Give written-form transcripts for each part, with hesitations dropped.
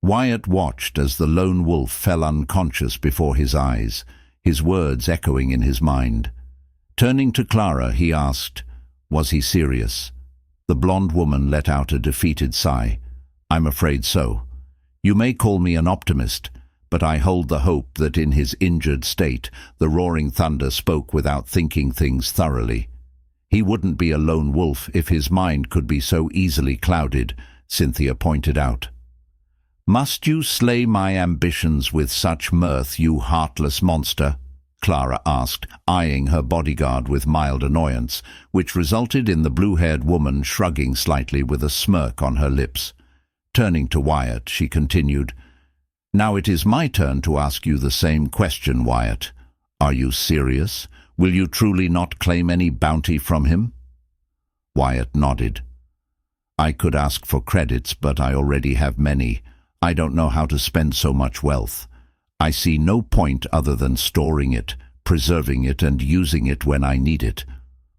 Wyatt watched as the lone wolf fell unconscious before his eyes, his words echoing in his mind. Turning to Clara, he asked, "Was he serious?" The blonde woman let out a defeated sigh. "I'm afraid so. You may call me an optimist, but I hold the hope that in his injured state, the roaring thunder spoke without thinking things thoroughly. He wouldn't be a lone wolf if his mind could be so easily clouded," Cynthia pointed out. "Must you slay my ambitions with such mirth, you heartless monster?" Clara asked, eyeing her bodyguard with mild annoyance, which resulted in the blue-haired woman shrugging slightly with a smirk on her lips. Turning to Wyatt, she continued, "Now it is my turn to ask you the same question, Wyatt. Are you serious? Will you truly not claim any bounty from him?" Wyatt nodded. "I could ask for credits, but I already have many. I don't know how to spend so much wealth. I see no point other than storing it, preserving it, and using it when I need it.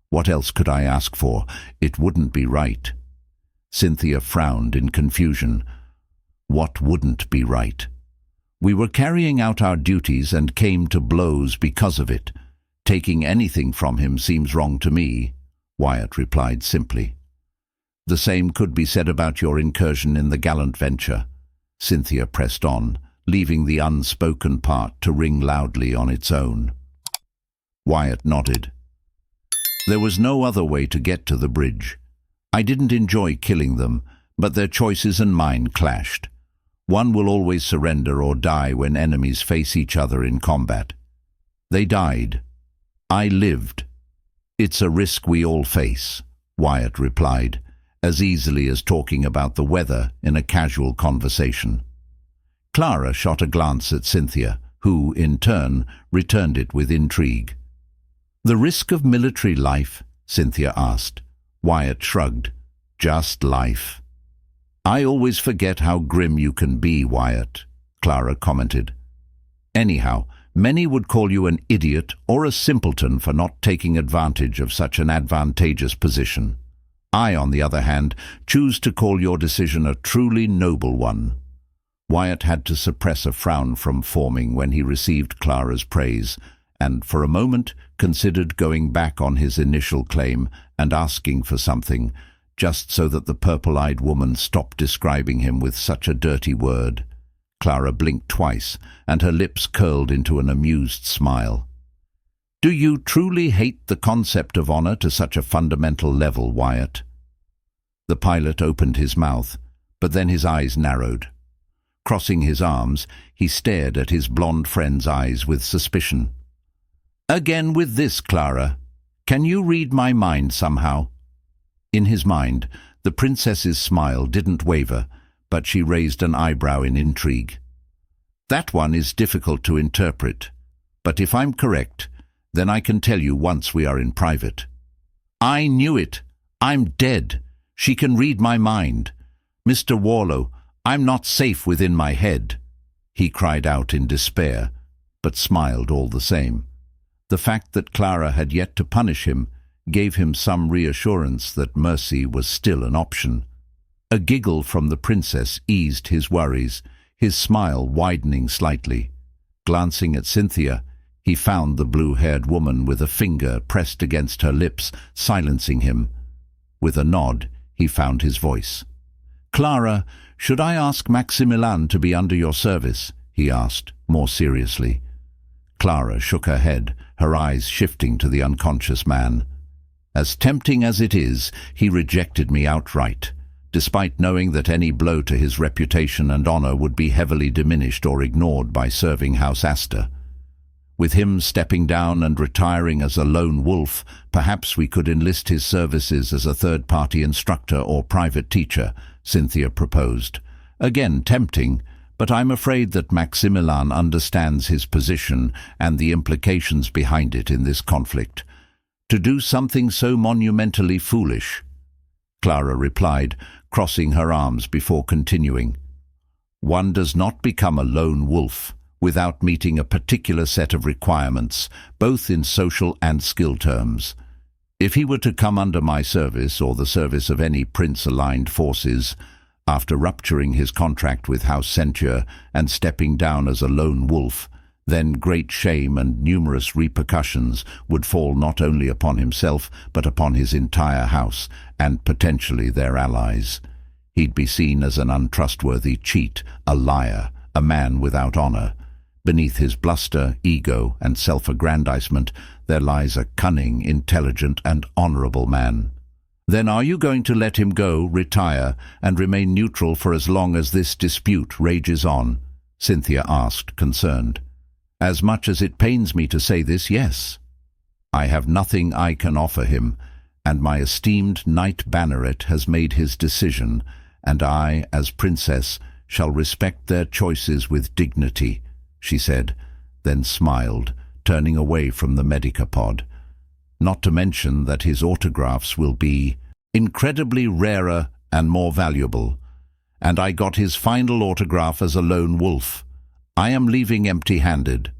What else could I ask for? It wouldn't be right." Cynthia frowned in confusion. What wouldn't be right? "We were carrying out our duties and came to blows because of it. Taking anything from him seems wrong to me," Wyatt replied simply. "The same could be said about your incursion in the gallant venture," Cynthia pressed on, leaving the unspoken part to ring loudly on its own. Wyatt nodded. "There was no other way to get to the bridge. I didn't enjoy killing them, but their choices and mine clashed. One will always surrender or die when enemies face each other in combat. They died. I lived. It's a risk we all face," Wyatt replied, as easily as talking about the weather in a casual conversation. Clara shot a glance at Cynthia, who, in turn, returned it with intrigue. "The risk of military life?" Cynthia asked. Wyatt shrugged. "Just life." "I always forget how grim you can be, Wyatt," Clara commented. "Anyhow, many would call you an idiot or a simpleton for not taking advantage of such an advantageous position. I, on the other hand, choose to call your decision a truly noble one." Wyatt had to suppress a frown from forming when he received Clara's praise, and for a moment considered going back on his initial claim and asking for something, just so that the purple-eyed woman stopped describing him with such a dirty word. Clara blinked twice, and her lips curled into an amused smile. "Do you truly hate the concept of honor to such a fundamental level, Wyatt?" The pilot opened his mouth, but then his eyes narrowed. Crossing his arms, he stared at his blonde friend's eyes with suspicion. "Again with this, Clara. Can you read my mind somehow?" In his mind, the princess's smile didn't waver, but she raised an eyebrow in intrigue. "That one is difficult to interpret, but if I'm correct, then I can tell you once we are in private." "I knew it. I'm dead. She can read my mind. Mr. Warlow, I'm not safe within my head," he cried out in despair, but smiled all the same. The fact that Clara had yet to punish him gave him some reassurance that mercy was still an option. A giggle from the princess eased his worries, his smile widening slightly. Glancing at Cynthia, he found the blue-haired woman with a finger pressed against her lips, silencing him. With a nod, he found his voice. "Clara, should I ask Maximilian to be under your service?" he asked, more seriously. Clara shook her head, her eyes shifting to the unconscious man. "As tempting as it is, he rejected me outright, despite knowing that any blow to his reputation and honor would be heavily diminished or ignored by serving House Astor. With him stepping down and retiring as a lone wolf, perhaps we could enlist his services as a third-party instructor or private teacher," Cynthia proposed. "Again, tempting, but I'm afraid that Maximilian understands his position and the implications behind it in this conflict. To do something so monumentally foolish," Clara replied, crossing her arms before continuing. "One does not become a lone wolf without meeting a particular set of requirements, both in social and skill terms. If he were to come under my service or the service of any prince-aligned forces, After rupturing his contract with House Censure and stepping down as a lone wolf, then great shame and numerous repercussions would fall not only upon himself but upon his entire house and potentially their allies. He'd be seen as an untrustworthy cheat, a liar, a man without honor. Beneath his bluster, ego, and self-aggrandizement, there lies a cunning, intelligent, and honorable man. Then are you going to let him go, retire, and remain neutral for as long as this dispute rages on? Cynthia asked, concerned. As much as it pains me to say this, yes. I have nothing I can offer him, and my esteemed Knight Banneret has made his decision, and I, as princess, shall respect their choices with dignity, she said, then smiled, turning away from the Medicapod. Not to mention that his autographs will be incredibly rarer and more valuable. And I got his final autograph as a lone wolf. I am leaving empty-handed.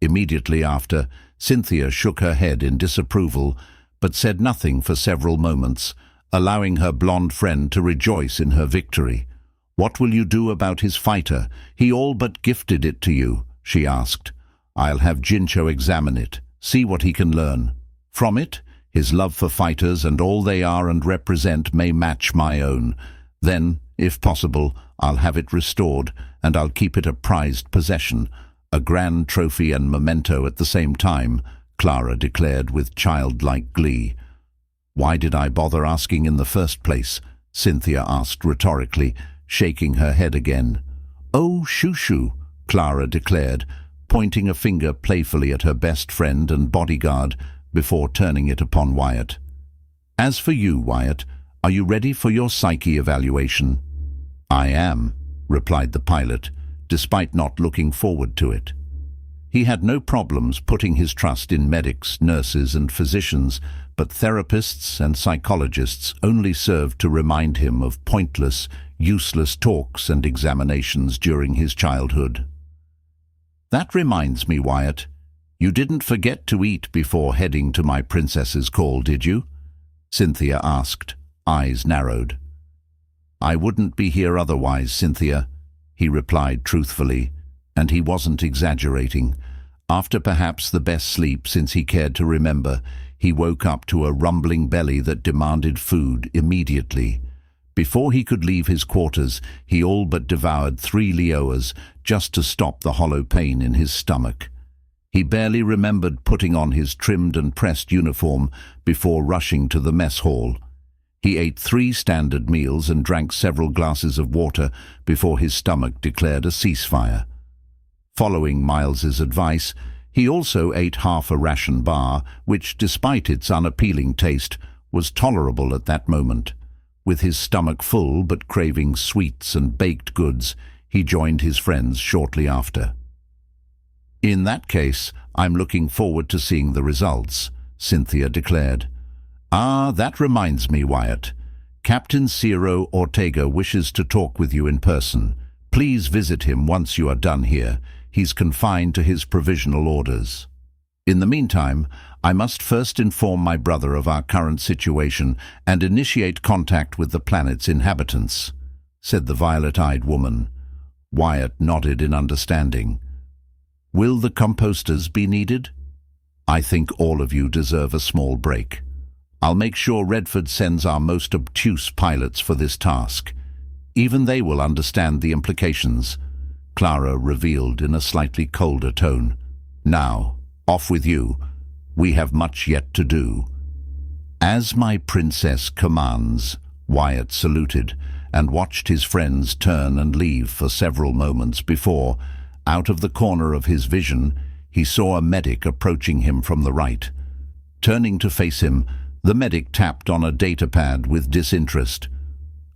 Immediately after, Cynthia shook her head in disapproval, but said nothing for several moments, allowing her blonde friend to rejoice in her victory. What will you do about his fighter? He all but gifted it to you, she asked. I'll have Jincho examine it, see what he can learn. From it, his love for fighters and all they are and represent may match my own. Then, if possible, I'll have it restored, and I'll keep it a prized possession, a grand trophy and memento at the same time, Clara declared with childlike glee. Why did I bother asking in the first place? Cynthia asked rhetorically, shaking her head again. Oh, shoo-shoo, Clara declared, pointing a finger playfully at her best friend and bodyguard before turning it upon Wyatt. As for you, Wyatt, are you ready for your psyche evaluation? I am, replied the pilot, despite not looking forward to it. He had no problems putting his trust in medics, nurses, and physicians, but therapists and psychologists only served to remind him of pointless, useless talks and examinations during his childhood. That reminds me, Wyatt, you didn't forget to eat before heading to my princess's call, did you? Cynthia asked, eyes narrowed. I wouldn't be here otherwise, Cynthia, he replied truthfully, and he wasn't exaggerating. After perhaps the best sleep since he cared to remember, he woke up to a rumbling belly that demanded food immediately. Before he could leave his quarters, he all but devoured 3 leoas just to stop the hollow pain in his stomach. He barely remembered putting on his trimmed and pressed uniform before rushing to the mess hall. He ate 3 standard meals and drank several glasses of water before his stomach declared a ceasefire. Following Miles's advice, he also ate half a ration bar, which, despite its unappealing taste, was tolerable at that moment. With his stomach full but craving sweets and baked goods, he joined his friends shortly after. In that case, I'm looking forward to seeing the results, Cynthia declared. Ah, that reminds me, Wyatt. Captain Ciro Ortega wishes to talk with you in person. Please visit him once you are done here. He's confined to his provisional orders. In the meantime, I must first inform my brother of our current situation and initiate contact with the planet's inhabitants, said the violet-eyed woman. Wyatt nodded in understanding. Will the composters be needed? I think all of you deserve a small break. I'll make sure Redford sends our most obtuse pilots for this task. Even they will understand the implications, Clara revealed in a slightly colder tone. Now, off with you. We have much yet to do. As my princess commands, Wyatt saluted and watched his friends turn and leave for several moments before, out of the corner of his vision, he saw a medic approaching him from the right. Turning to face him, the medic tapped on a datapad with disinterest.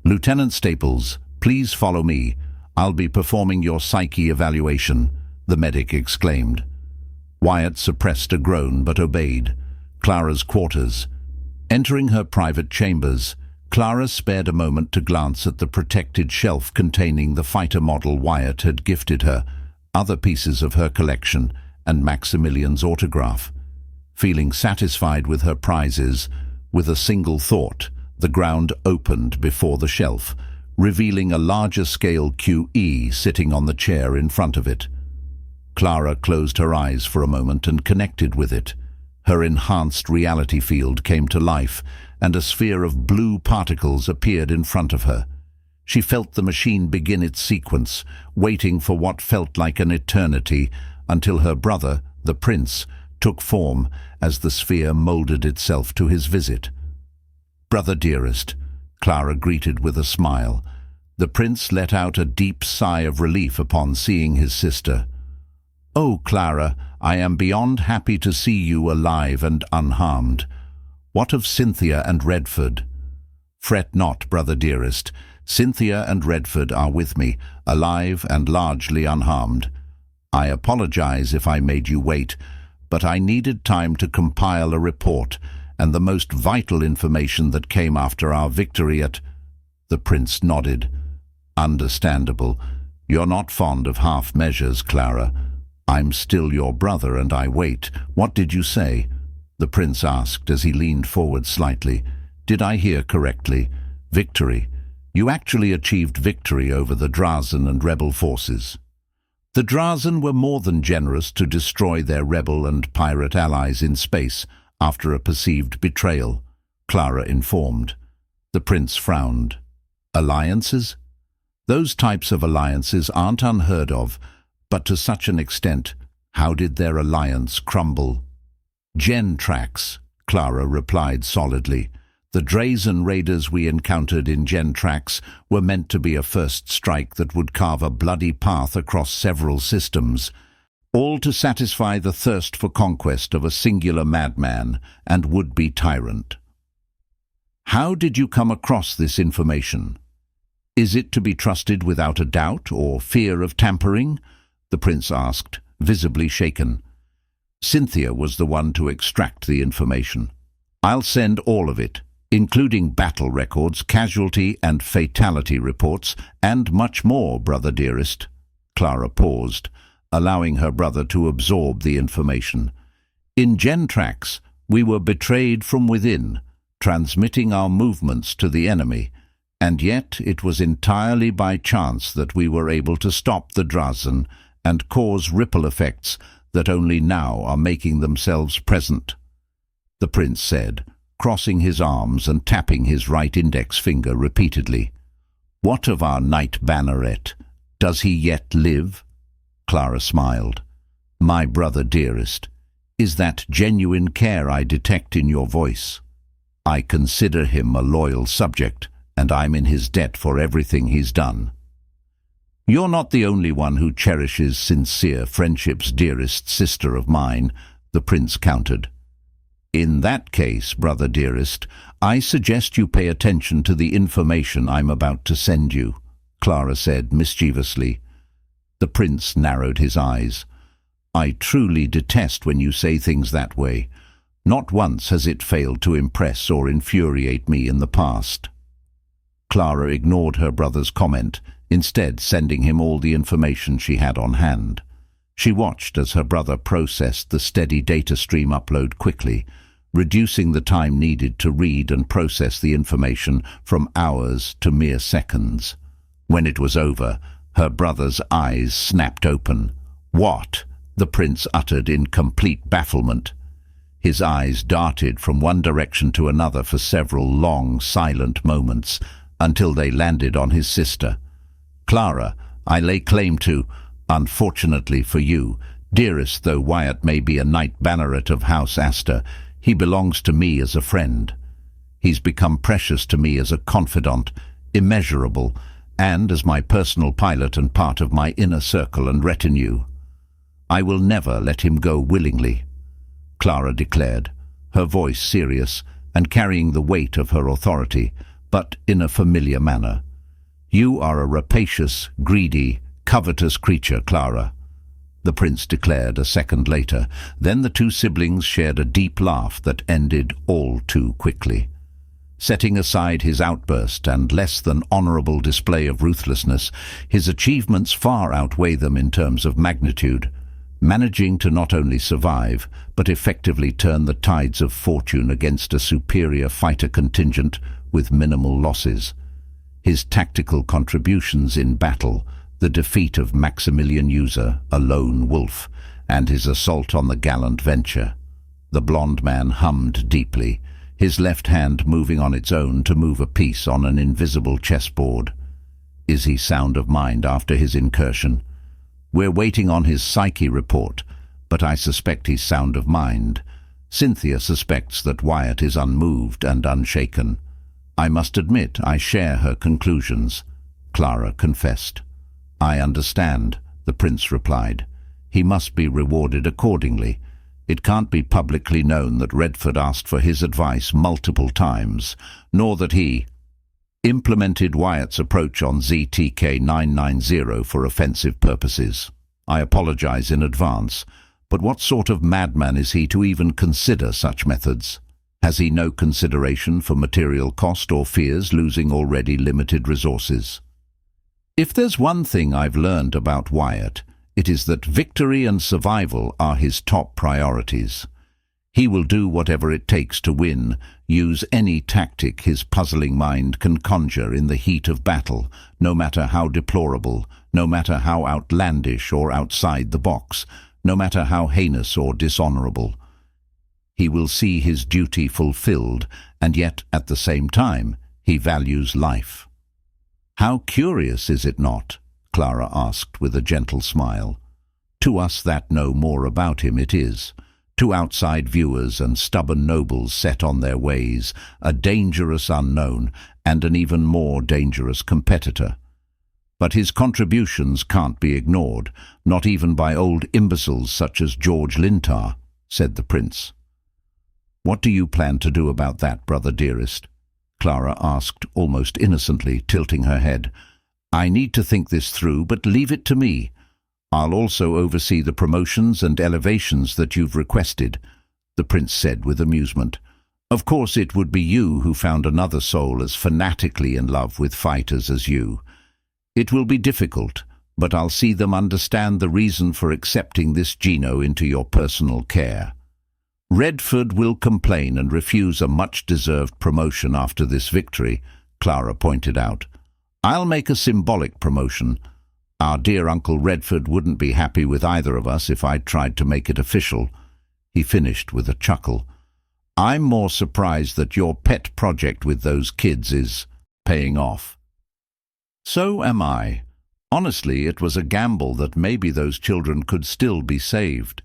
Lieutenant Staples, please follow me. I'll be performing your psyche evaluation, the medic exclaimed. Wyatt suppressed a groan but obeyed. Clara's quarters. Entering her private chambers, Clara spared a moment to glance at the protected shelf containing the fighter model Wyatt had gifted her, other pieces of her collection, and Maximilian's autograph. Feeling satisfied with her prizes, with a single thought, the ground opened before the shelf, revealing a larger-scale QE sitting on the chair in front of it. Clara closed her eyes for a moment and connected with it. Her enhanced reality field came to life, and a sphere of blue particles appeared in front of her. She felt the machine begin its sequence, waiting for what felt like an eternity, until her brother, the prince, took form as the sphere molded itself to his visit. "Brother dearest," Clara greeted with a smile. The prince let out a deep sigh of relief upon seeing his sister. "Oh, Clara, I am beyond happy to see you alive and unharmed. What of Cynthia and Redford?" "Fret not, brother dearest. Cynthia and Redford are with me, alive and largely unharmed. I apologize if I made you wait, but I needed time to compile a report, and the most vital information that came after our victory at—" The prince nodded. "Understandable. You're not fond of half measures, Clara. I'm still your brother and I wait. What did you say?" the prince asked as he leaned forward slightly. "Did I hear correctly? Victory. You actually achieved victory over the Drazen and rebel forces." "The Drazen were more than generous to destroy their rebel and pirate allies in space after a perceived betrayal," Clara informed. The prince frowned. "Alliances? Those types of alliances aren't unheard of, but to such an extent, how did their alliance crumble?" "Gentrax," Clara replied solidly. "The Drazen raiders we encountered in Gentrax were meant to be a first strike that would carve a bloody path across several systems, all to satisfy the thirst for conquest of a singular madman and would-be tyrant." "How did you come across this information? Is it to be trusted without a doubt or fear of tampering?" the prince asked, visibly shaken. "Cynthia was the one to extract the information. I'll send all of it, including battle records, casualty and fatality reports, and much more, brother dearest." Clara paused, allowing her brother to absorb the information. "In Gentrax, we were betrayed from within, transmitting our movements to the enemy, and yet it was entirely by chance that we were able to stop the Drazen and cause ripple effects that only now are making themselves present," the prince said, crossing his arms and tapping his right index finger repeatedly. "What of our knight banneret? Does he yet live?" Clara smiled. "My brother dearest, is that genuine care I detect in your voice? I consider him a loyal subject, and I'm in his debt for everything he's done." "You're not the only one who cherishes sincere friendships, dearest sister of mine," the prince countered. "In that case, brother dearest, I suggest you pay attention to the information I'm about to send you," Clara said mischievously. The prince narrowed his eyes. "I truly detest when you say things that way. Not once has it failed to impress or infuriate me in the past." Clara ignored her brother's comment, instead sending him all the information she had on hand. She watched as her brother processed the steady data stream upload quickly, reducing the time needed to read and process the information from hours to mere seconds. When it was over, her brother's eyes snapped open. "What?" the prince uttered in complete bafflement. His eyes darted from one direction to another for several long, silent moments, until they landed on his sister. "Clara, I lay claim to, unfortunately for you, dearest though Wyatt may be a knight banneret of House Astor, he belongs to me as a friend. He's become precious to me as a confidant, immeasurable, and as my personal pilot and part of my inner circle and retinue. I will never let him go willingly," Clara declared, her voice serious and carrying the weight of her authority, but in a familiar manner. "You are a rapacious, greedy, covetous creature, Clara," the prince declared a second later. Then the two siblings shared a deep laugh that ended all too quickly. Setting aside his outburst and less than honorable display of ruthlessness, his achievements far outweigh them in terms of magnitude, managing to not only survive, but effectively turn the tides of fortune against a superior fighter contingent with minimal losses. his tactical contributions in battle, the defeat of Maximilian User, a lone wolf, and his assault on the gallant Venture. The blond man hummed deeply, his left hand moving on its own to move a piece on an invisible chessboard. Is he sound of mind after his incursion? We're waiting on his psyche report, but I suspect he's sound of mind. Cynthia suspects that Wyatt is unmoved and unshaken. I must admit I share her conclusions, Clara confessed. I understand, the prince replied. He must be rewarded accordingly. It can't be publicly known that Redford asked for his advice multiple times, nor that he implemented Wyatt's approach on ZTK 990 for offensive purposes. I apologize in advance, but what sort of madman is he to even consider such methods? Has he no consideration for material cost or fears losing already limited resources? If there's one thing I've learned about Wyatt, it is that victory and survival are his top priorities. He will do whatever it takes to win, use any tactic his puzzling mind can conjure in the heat of battle, no matter how deplorable, no matter how outlandish or outside the box, no matter how heinous or dishonorable. He will see his duty fulfilled, and yet, at the same time, he values life. How curious, is it not? Clara asked with a gentle smile. To us that know more about him it is. To outside viewers and stubborn nobles set on their ways, a dangerous unknown and an even more dangerous competitor. But his contributions can't be ignored, not even by old imbeciles such as George Lintar, said the prince. What do you plan to do about that, brother dearest? Clara asked almost innocently, tilting her head. I need to think this through, but leave it to me. I'll also oversee the promotions and elevations that you've requested, the prince said with amusement. Of course it would be you who found another soul as fanatically in love with fighters as you. It will be difficult, but I'll see them understand the reason for accepting this Gino into your personal care. Redford will complain and refuse a much-deserved promotion after this victory, Clara pointed out. I'll make a symbolic promotion. Our dear Uncle Redford wouldn't be happy with either of us if I tried to make it official. He finished with a chuckle. I'm more surprised that your pet project with those kids is paying off. So am I. Honestly, it was a gamble that maybe those children could still be saved.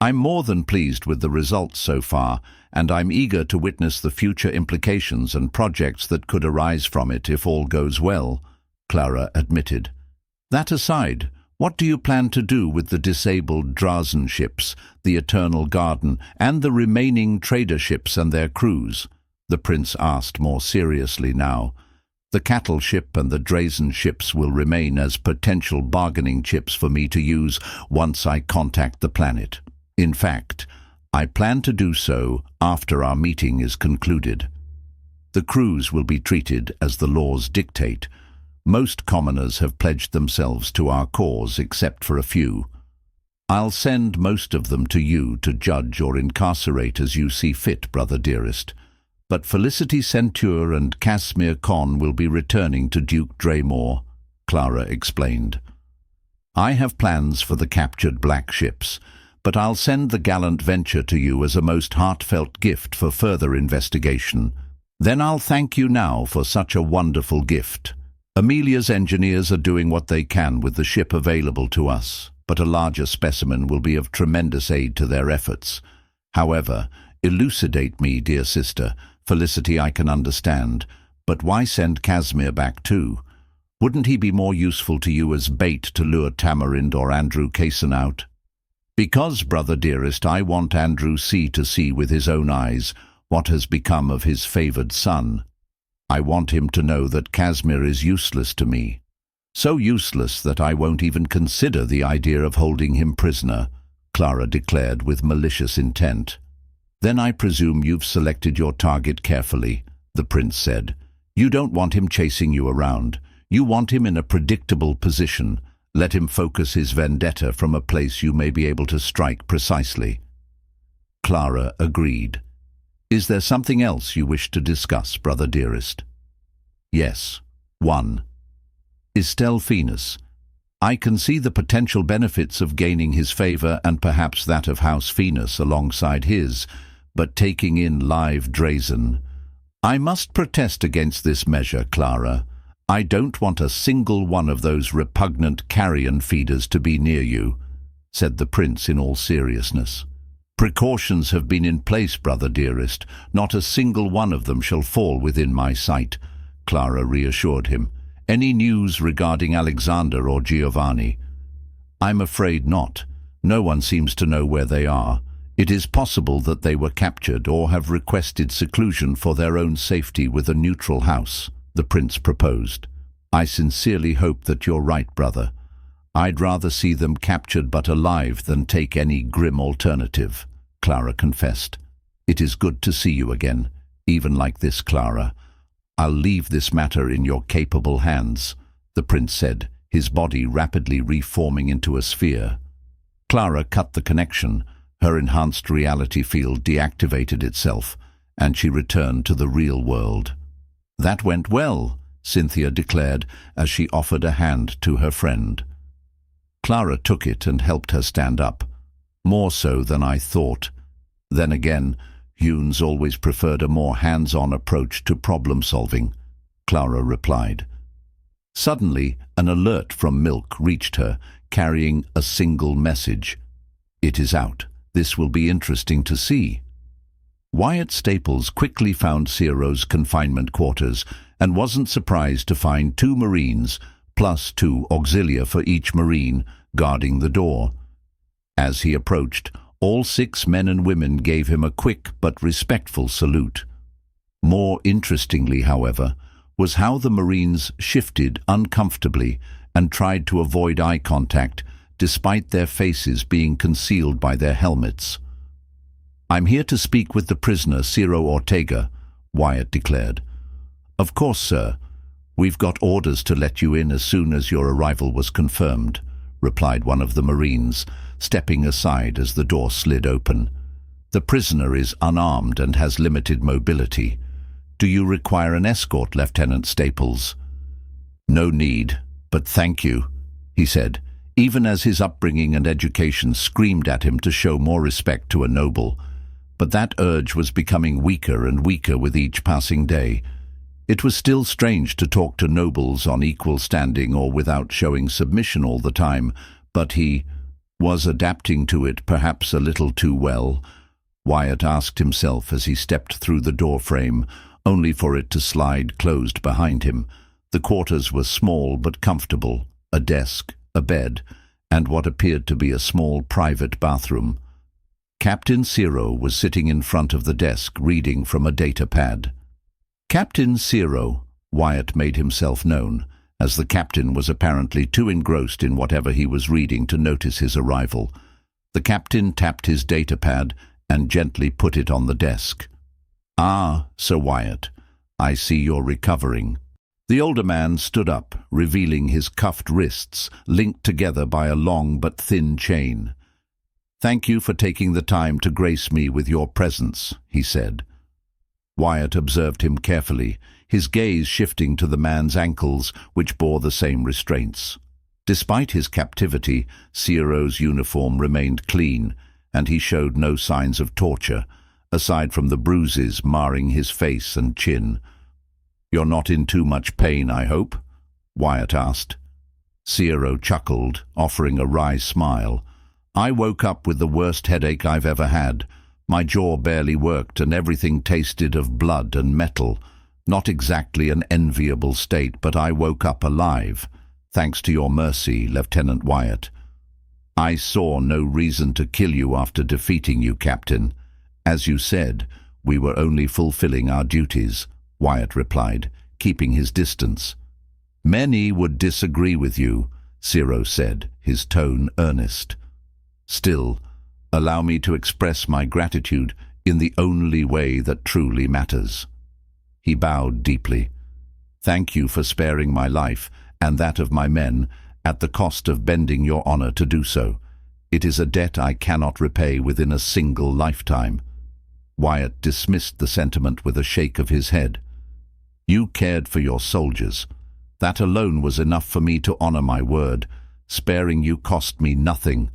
I'm more than pleased with the results so far, and I'm eager to witness the future implications and projects that could arise from it if all goes well, Clara admitted. That aside, what do you plan to do with the disabled Drazen ships, the Eternal Garden, and the remaining trader ships and their crews? The prince asked more seriously now. The cattle ship and the Drazen ships will remain as potential bargaining chips for me to use once I contact the planet. In fact, I plan to do so after our meeting is concluded. The crews will be treated as the laws dictate. Most commoners have pledged themselves to our cause except for a few. I'll send most of them to you to judge or incarcerate as you see fit, brother dearest. But Felicity Centaur and Casimir Khan will be returning to Duke Draymore, Clara explained. I have plans for the captured black ships, but I'll send the gallant Venture to you as a most heartfelt gift for further investigation. Then I'll thank you now for such a wonderful gift. Amelia's engineers are doing what they can with the ship available to us, but a larger specimen will be of tremendous aid to their efforts. However, elucidate me, dear sister. Felicity I can understand, but why send Casimir back too? Wouldn't he be more useful to you as bait to lure Tamarind or Andrew Kaysen out? Because, brother dearest, I want Andrew C. to see with his own eyes what has become of his favored son. I want him to know that Casimir is useless to me. So useless that I won't even consider the idea of holding him prisoner, Clara declared with malicious intent. Then I presume you've selected your target carefully, the prince said. You don't want him chasing you around. You want him in a predictable position. Let him focus his vendetta from a place you may be able to strike precisely. Clara agreed. Is there something else you wish to discuss, brother dearest? Yes. 1. Estelle Phoenix. I can see the potential benefits of gaining his favor and perhaps that of House Phoenix alongside his, but taking in live Drazen. I must protest against this measure, Clara. I don't want a single one of those repugnant carrion feeders to be near you, said the prince in all seriousness. Precautions have been in place, brother dearest. Not a single one of them shall fall within my sight, Clara reassured him. Any news regarding Alexander or Giovanni? I'm afraid not. No one seems to know where they are. It is possible that they were captured or have requested seclusion for their own safety with a neutral house, the prince proposed. I sincerely hope that you're right, brother. I'd rather see them captured but alive than take any grim alternative, Clara confessed. It is good to see you again, even like this, Clara. I'll leave this matter in your capable hands, the prince said, his body rapidly reforming into a sphere. Clara cut the connection. Her enhanced reality field deactivated itself, and she returned to the real world. That went well, Cynthia declared as she offered a hand to her friend. Clara took it and helped her stand up. More so than I thought. Then again, Hunes always preferred a more hands-on approach to problem-solving, Clara replied. Suddenly, an alert from Milk reached her, carrying a single message. It is out. This will be interesting to see. Wyatt Staples quickly found Ciro's confinement quarters and wasn't surprised to find 2 Marines, plus 2 auxilia for each Marine, guarding the door. As he approached, all 6 men and women gave him a quick but respectful salute. More interestingly, however, was how the Marines shifted uncomfortably and tried to avoid eye contact, despite their faces being concealed by their helmets. I'm here to speak with the prisoner, Ciro Ortega, Wyatt declared. Of course, sir. We've got orders to let you in as soon as your arrival was confirmed, replied one of the Marines, stepping aside as the door slid open. The prisoner is unarmed and has limited mobility. Do you require an escort, Lieutenant Staples? No need, but thank you, he said, even as his upbringing and education screamed at him to show more respect to a noble. But that urge was becoming weaker and weaker with each passing day. It was still strange to talk to nobles on equal standing or without showing submission all the time, but he was adapting to it perhaps a little too well, Wyatt asked himself as he stepped through the door frame, only for it to slide closed behind him. The quarters were small but comfortable, a desk, a bed, and what appeared to be a small private bathroom. Captain Ciro was sitting in front of the desk reading from a data pad. Captain Ciro, Wyatt made himself known, as the captain was apparently too engrossed in whatever he was reading to notice his arrival. The captain tapped his data pad and gently put it on the desk. Ah, Sir Wyatt, I see you're recovering. The older man stood up, revealing his cuffed wrists, linked together by a long but thin chain. Thank you for taking the time to grace me with your presence, he said. Wyatt observed him carefully, his gaze shifting to the man's ankles, which bore the same restraints. Despite his captivity, Ciro's uniform remained clean, and he showed no signs of torture, aside from the bruises marring his face and chin. You're not in too much pain, I hope? Wyatt asked. Ciro chuckled, offering a wry smile. I woke up with the worst headache I've ever had. My jaw barely worked and everything tasted of blood and metal. Not exactly an enviable state, but I woke up alive. Thanks to your mercy, Lieutenant Wyatt. I saw no reason to kill you after defeating you, Captain. As you said, we were only fulfilling our duties, Wyatt replied, keeping his distance. Many would disagree with you, Ciro said, his tone earnest. Still, allow me to express my gratitude in the only way that truly matters. He bowed deeply. Thank you for sparing my life and that of my men at the cost of bending your honor to do so. It is a debt I cannot repay within a single lifetime. Wyatt dismissed the sentiment with a shake of his head. You cared for your soldiers. That alone was enough for me to honor my word. Sparing you cost me nothing."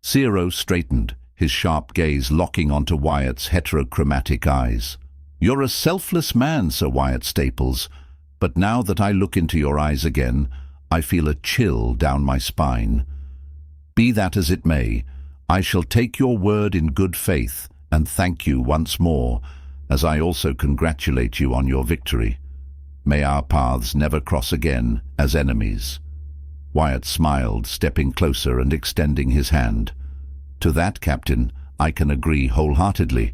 Zero straightened, his sharp gaze locking onto Wyatt's heterochromatic eyes. "You're a selfless man, Sir Wyatt Staples, but now that I look into your eyes again, I feel a chill down my spine. Be that as it may, I shall take your word in good faith and thank you once more, as I also congratulate you on your victory. May our paths never cross again as enemies." Wyatt smiled, stepping closer and extending his hand. "To that, Captain, I can agree wholeheartedly."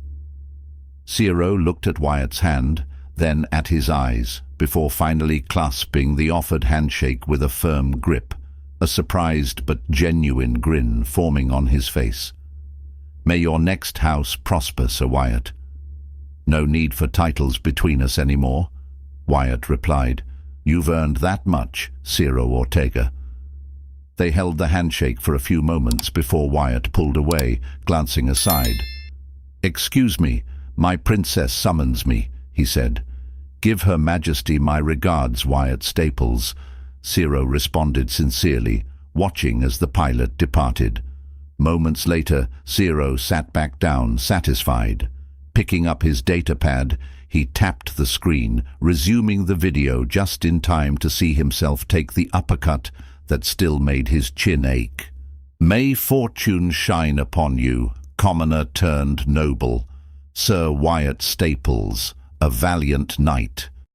Zero looked at Wyatt's hand, then at his eyes, before finally clasping the offered handshake with a firm grip, a surprised but genuine grin forming on his face. "May your next house prosper, Sir Wyatt." "No need for titles between us anymore," Wyatt replied. "You've earned that much, Zero Ortega." They held the handshake for a few moments before Wyatt pulled away, glancing aside. "Excuse me, my princess summons me," he said. "Give Her Majesty my regards, Wyatt Staples," Zero responded sincerely, watching as the pilot departed. Moments later, Zero sat back down, satisfied. Picking up his datapad, he tapped the screen, resuming the video just in time to see himself take the uppercut that still made his chin ache. "May fortune shine upon you, commoner turned noble, Sir Wyatt Staples, a valiant knight."